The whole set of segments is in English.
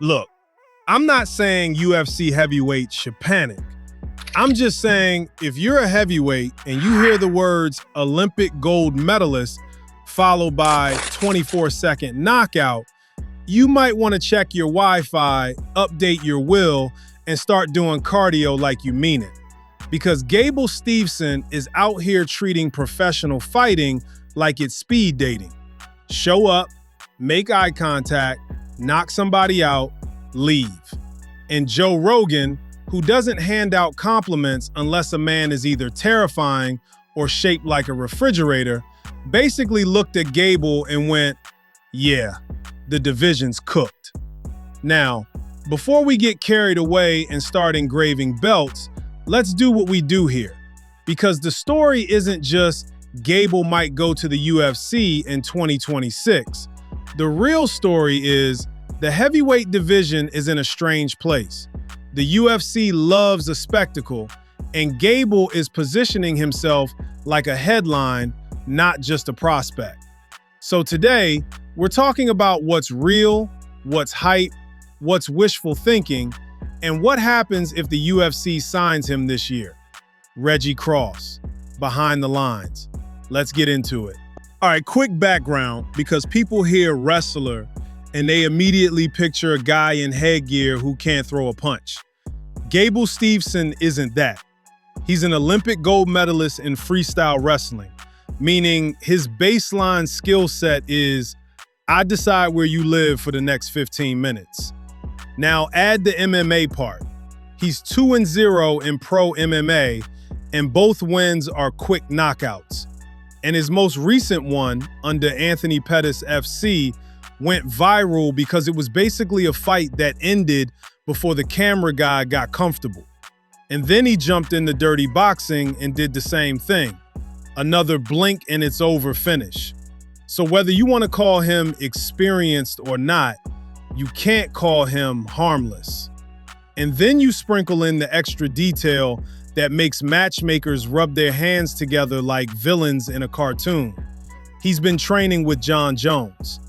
Look, I'm not saying UFC heavyweights should panic. I'm just saying if you're a heavyweight and you hear the words Olympic gold medalist followed by 24-second knockout, you might want to check your Wi-Fi, update your will, and start doing cardio like you mean it. Because Gable Steveson is out here treating professional fighting like it's speed dating. Show up, make eye contact, knock somebody out, leave. And Joe Rogan, who doesn't hand out compliments unless a man is either terrifying or shaped like a refrigerator, basically looked at Gable and went, yeah, the division's cooked. Now, before we get carried away and start engraving belts, let's do what we do here. Because the story isn't just Gable might go to the UFC in 2026. The real story is the heavyweight division is in a strange place. The UFC loves a spectacle, and Gable is positioning himself like a headline, not just a prospect. So today, we're talking about what's real, what's hype, what's wishful thinking, and what happens if the UFC signs him this year. Reggie Cross, behind the lines. Let's get into it. All right, quick background, because people hear wrestler and they immediately picture a guy in headgear who can't throw a punch. Gable Steveson isn't that. He's an Olympic gold medalist in freestyle wrestling, meaning his baseline skill set is, I decide where you live for the next 15 minutes. Now add the MMA part. He's 2-0 in pro MMA, and both wins are quick knockouts. And his most recent one, under Anthony Pettis FC, went viral because it was basically a fight that ended before the camera guy got comfortable. And then he jumped into dirty boxing and did the same thing. Another blink and it's over finish. So whether you want to call him experienced or not, you can't call him harmless. And then you sprinkle in the extra detail that makes matchmakers rub their hands together like villains in a cartoon. He's been training with Jon Jones.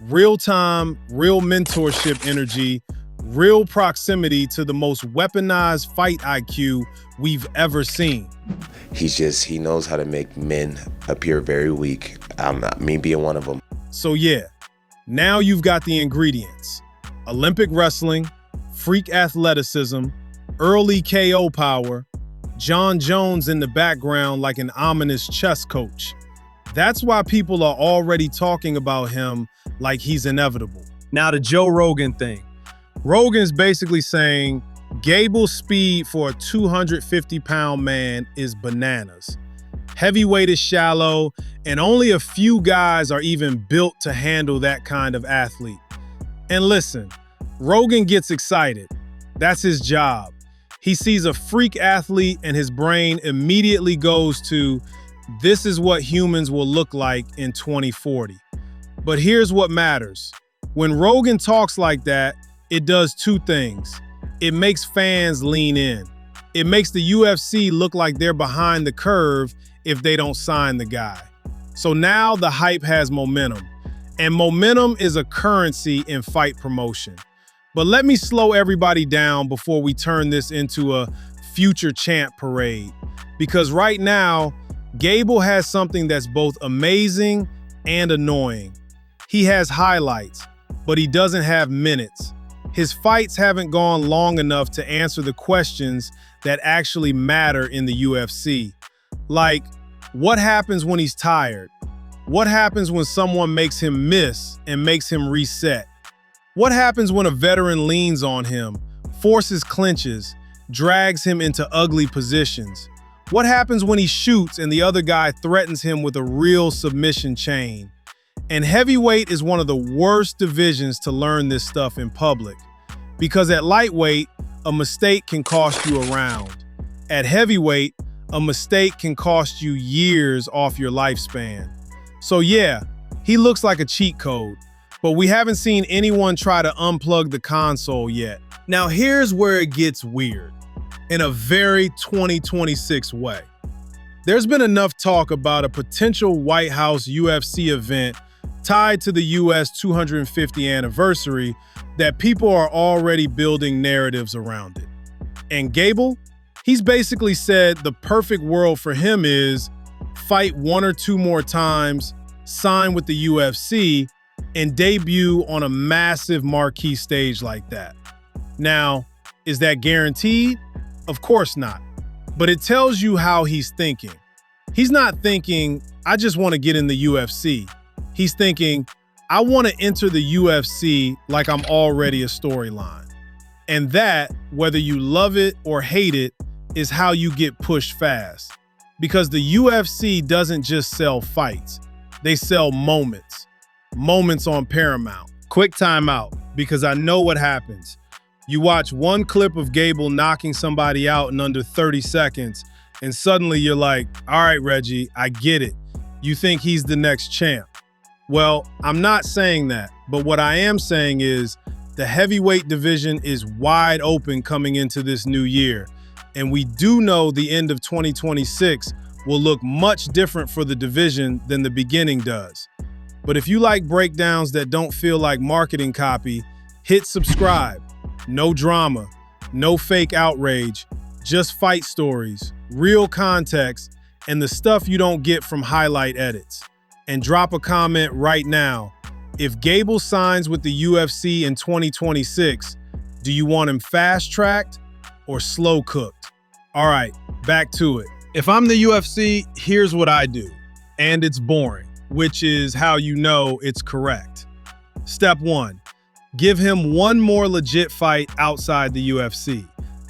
Real time, real mentorship energy, real proximity to the most weaponized fight IQ we've ever seen. He knows how to make men appear very weak. Me being one of them. So yeah, now you've got the ingredients. Olympic wrestling, freak athleticism, early KO power, Jon Jones in the background like an ominous chess coach. That's why people are already talking about him like he's inevitable. Now the Joe Rogan thing. Rogan's basically saying Gable's speed for a 250-pound man is bananas. Heavyweight is shallow, and only a few guys are even built to handle that kind of athlete. And listen, Rogan gets excited. That's his job. He sees a freak athlete and his brain immediately goes to, this is what humans will look like in 2040. But here's what matters. When Rogan talks like that, it does two things. It makes fans lean in. It makes the UFC look like they're behind the curve if they don't sign the guy. So now the hype has momentum. And momentum is a currency in fight promotion. But let me slow everybody down before we turn this into a future champ parade. Because right now, Gable has something that's both amazing and annoying. He has highlights, but he doesn't have minutes. His fights haven't gone long enough to answer the questions that actually matter in the UFC. Like, what happens when he's tired? What happens when someone makes him miss and makes him reset? What happens when a veteran leans on him, forces clinches, drags him into ugly positions? What happens when he shoots and the other guy threatens him with a real submission chain? And heavyweight is one of the worst divisions to learn this stuff in public. Because at lightweight, a mistake can cost you a round. At heavyweight, a mistake can cost you years off your lifespan. So yeah, he looks like a cheat code, but we haven't seen anyone try to unplug the console yet. Now here's where it gets weird, in a very 2026 way. There's been enough talk about a potential White House UFC event tied to the US 250th anniversary that people are already building narratives around it. And Gable, he's basically said the perfect world for him is fight 1 or 2 more times, sign with the UFC, and debut on a massive marquee stage like that. Now, is that guaranteed? Of course not. But it tells you how he's thinking. He's not thinking, I just want to get in the UFC. He's thinking, I want to enter the UFC like I'm already a storyline. And that, whether you love it or hate it, is how you get pushed fast. Because the UFC doesn't just sell fights. They sell moments. Moments on Paramount. Quick timeout, because I know what happens. You watch one clip of Gable knocking somebody out in under 30 seconds, and suddenly you're like, all right, Reggie, I get it. You think he's the next champ. Well, I'm not saying that, but what I am saying is the heavyweight division is wide open coming into this new year, and we do know the end of 2026 will look much different for the division than the beginning does. But if you like breakdowns that don't feel like marketing copy, hit subscribe. No drama, no fake outrage, just fight stories, real context, and the stuff you don't get from highlight edits. And drop a comment right now. If Gable signs with the UFC in 2026, do you want him fast-tracked or slow-cooked? All right, back to it. If I'm the UFC, here's what I do. And it's boring, which is how you know it's correct. Step 1. Give him one more legit fight outside the UFC.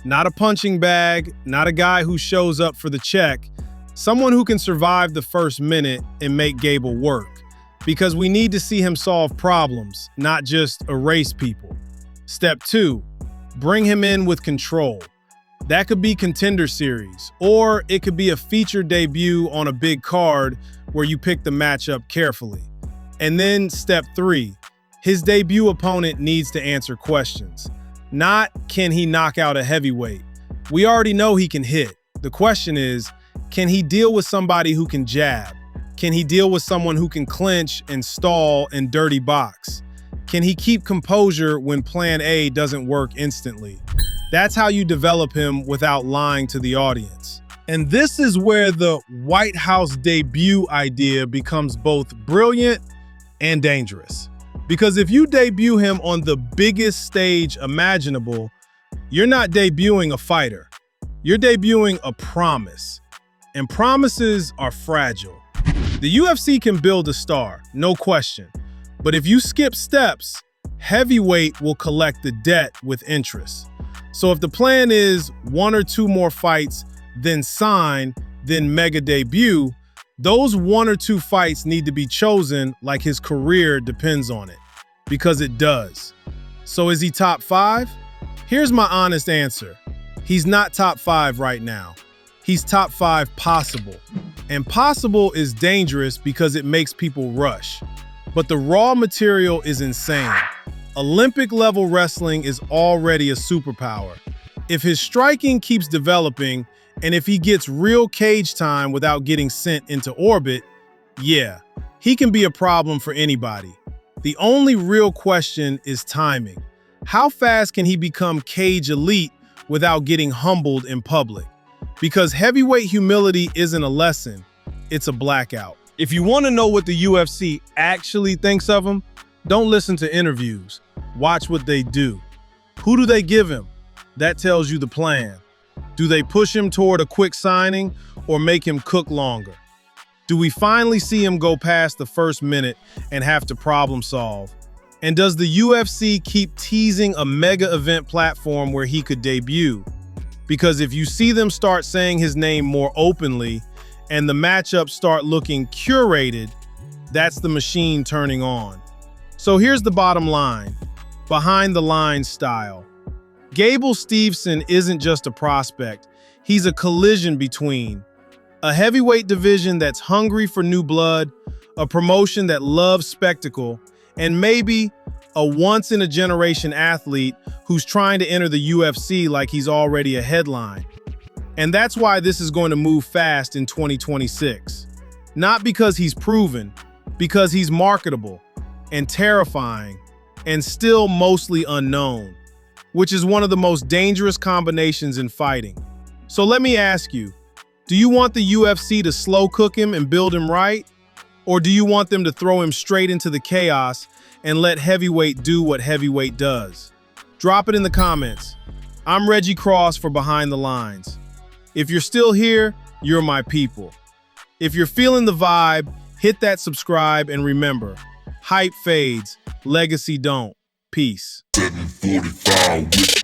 Not a punching bag, not a guy who shows up for the check, someone who can survive the first minute and make Gable work. Because we need to see him solve problems, not just erase people. Step 2, bring him in with control. That could be Contender Series, or it could be a featured debut on a big card where you pick the matchup carefully. And then step 3, his debut opponent needs to answer questions. Not, can he knock out a heavyweight? We already know he can hit. The question is, can he deal with somebody who can jab? Can he deal with someone who can clinch and stall and dirty box? Can he keep composure when plan A doesn't work instantly? That's how you develop him without lying to the audience. And this is where the White House debut idea becomes both brilliant and dangerous. Because if you debut him on the biggest stage imaginable, you're not debuting a fighter. You're debuting a promise. And promises are fragile. The UFC can build a star, no question. But if you skip steps, heavyweight will collect the debt with interest. So if the plan is 1 or 2 more fights, then sign, then mega debut, those 1 or 2 fights need to be chosen like his career depends on it. Because it does. So is he top 5? Here's my honest answer. He's not top 5 right now. He's top 5 possible. And possible is dangerous because it makes people rush. But the raw material is insane. Olympic level wrestling is already a superpower. If his striking keeps developing, and if he gets real cage time without getting sent into orbit, yeah, he can be a problem for anybody. The only real question is timing. How fast can he become cage elite without getting humbled in public? Because heavyweight humility isn't a lesson, it's a blackout. If you want to know what the UFC actually thinks of him, don't listen to interviews. Watch what they do. Who do they give him? That tells you the plan. Do they push him toward a quick signing or make him cook longer? Do we finally see him go past the first minute and have to problem solve? And does the UFC keep teasing a mega event platform where he could debut? Because if you see them start saying his name more openly and the matchups start looking curated, that's the machine turning on. So here's the bottom line, behind the lines style. Gable Steveson isn't just a prospect, he's a collision between a heavyweight division that's hungry for new blood, a promotion that loves spectacle, and maybe a once-in-a-generation athlete who's trying to enter the UFC like he's already a headline. And that's why this is going to move fast in 2026. Not because he's proven, because he's marketable and terrifying and still mostly unknown, which is one of the most dangerous combinations in fighting. So let me ask you, do you want the UFC to slow cook him and build him right? Or do you want them to throw him straight into the chaos and let heavyweight do what heavyweight does? Drop it in the comments. I'm Reggie Cross for Behind the Lines. If you're still here, you're my people. If you're feeling the vibe, hit that subscribe and remember, hype fades, legacy don't. Peace. 745 with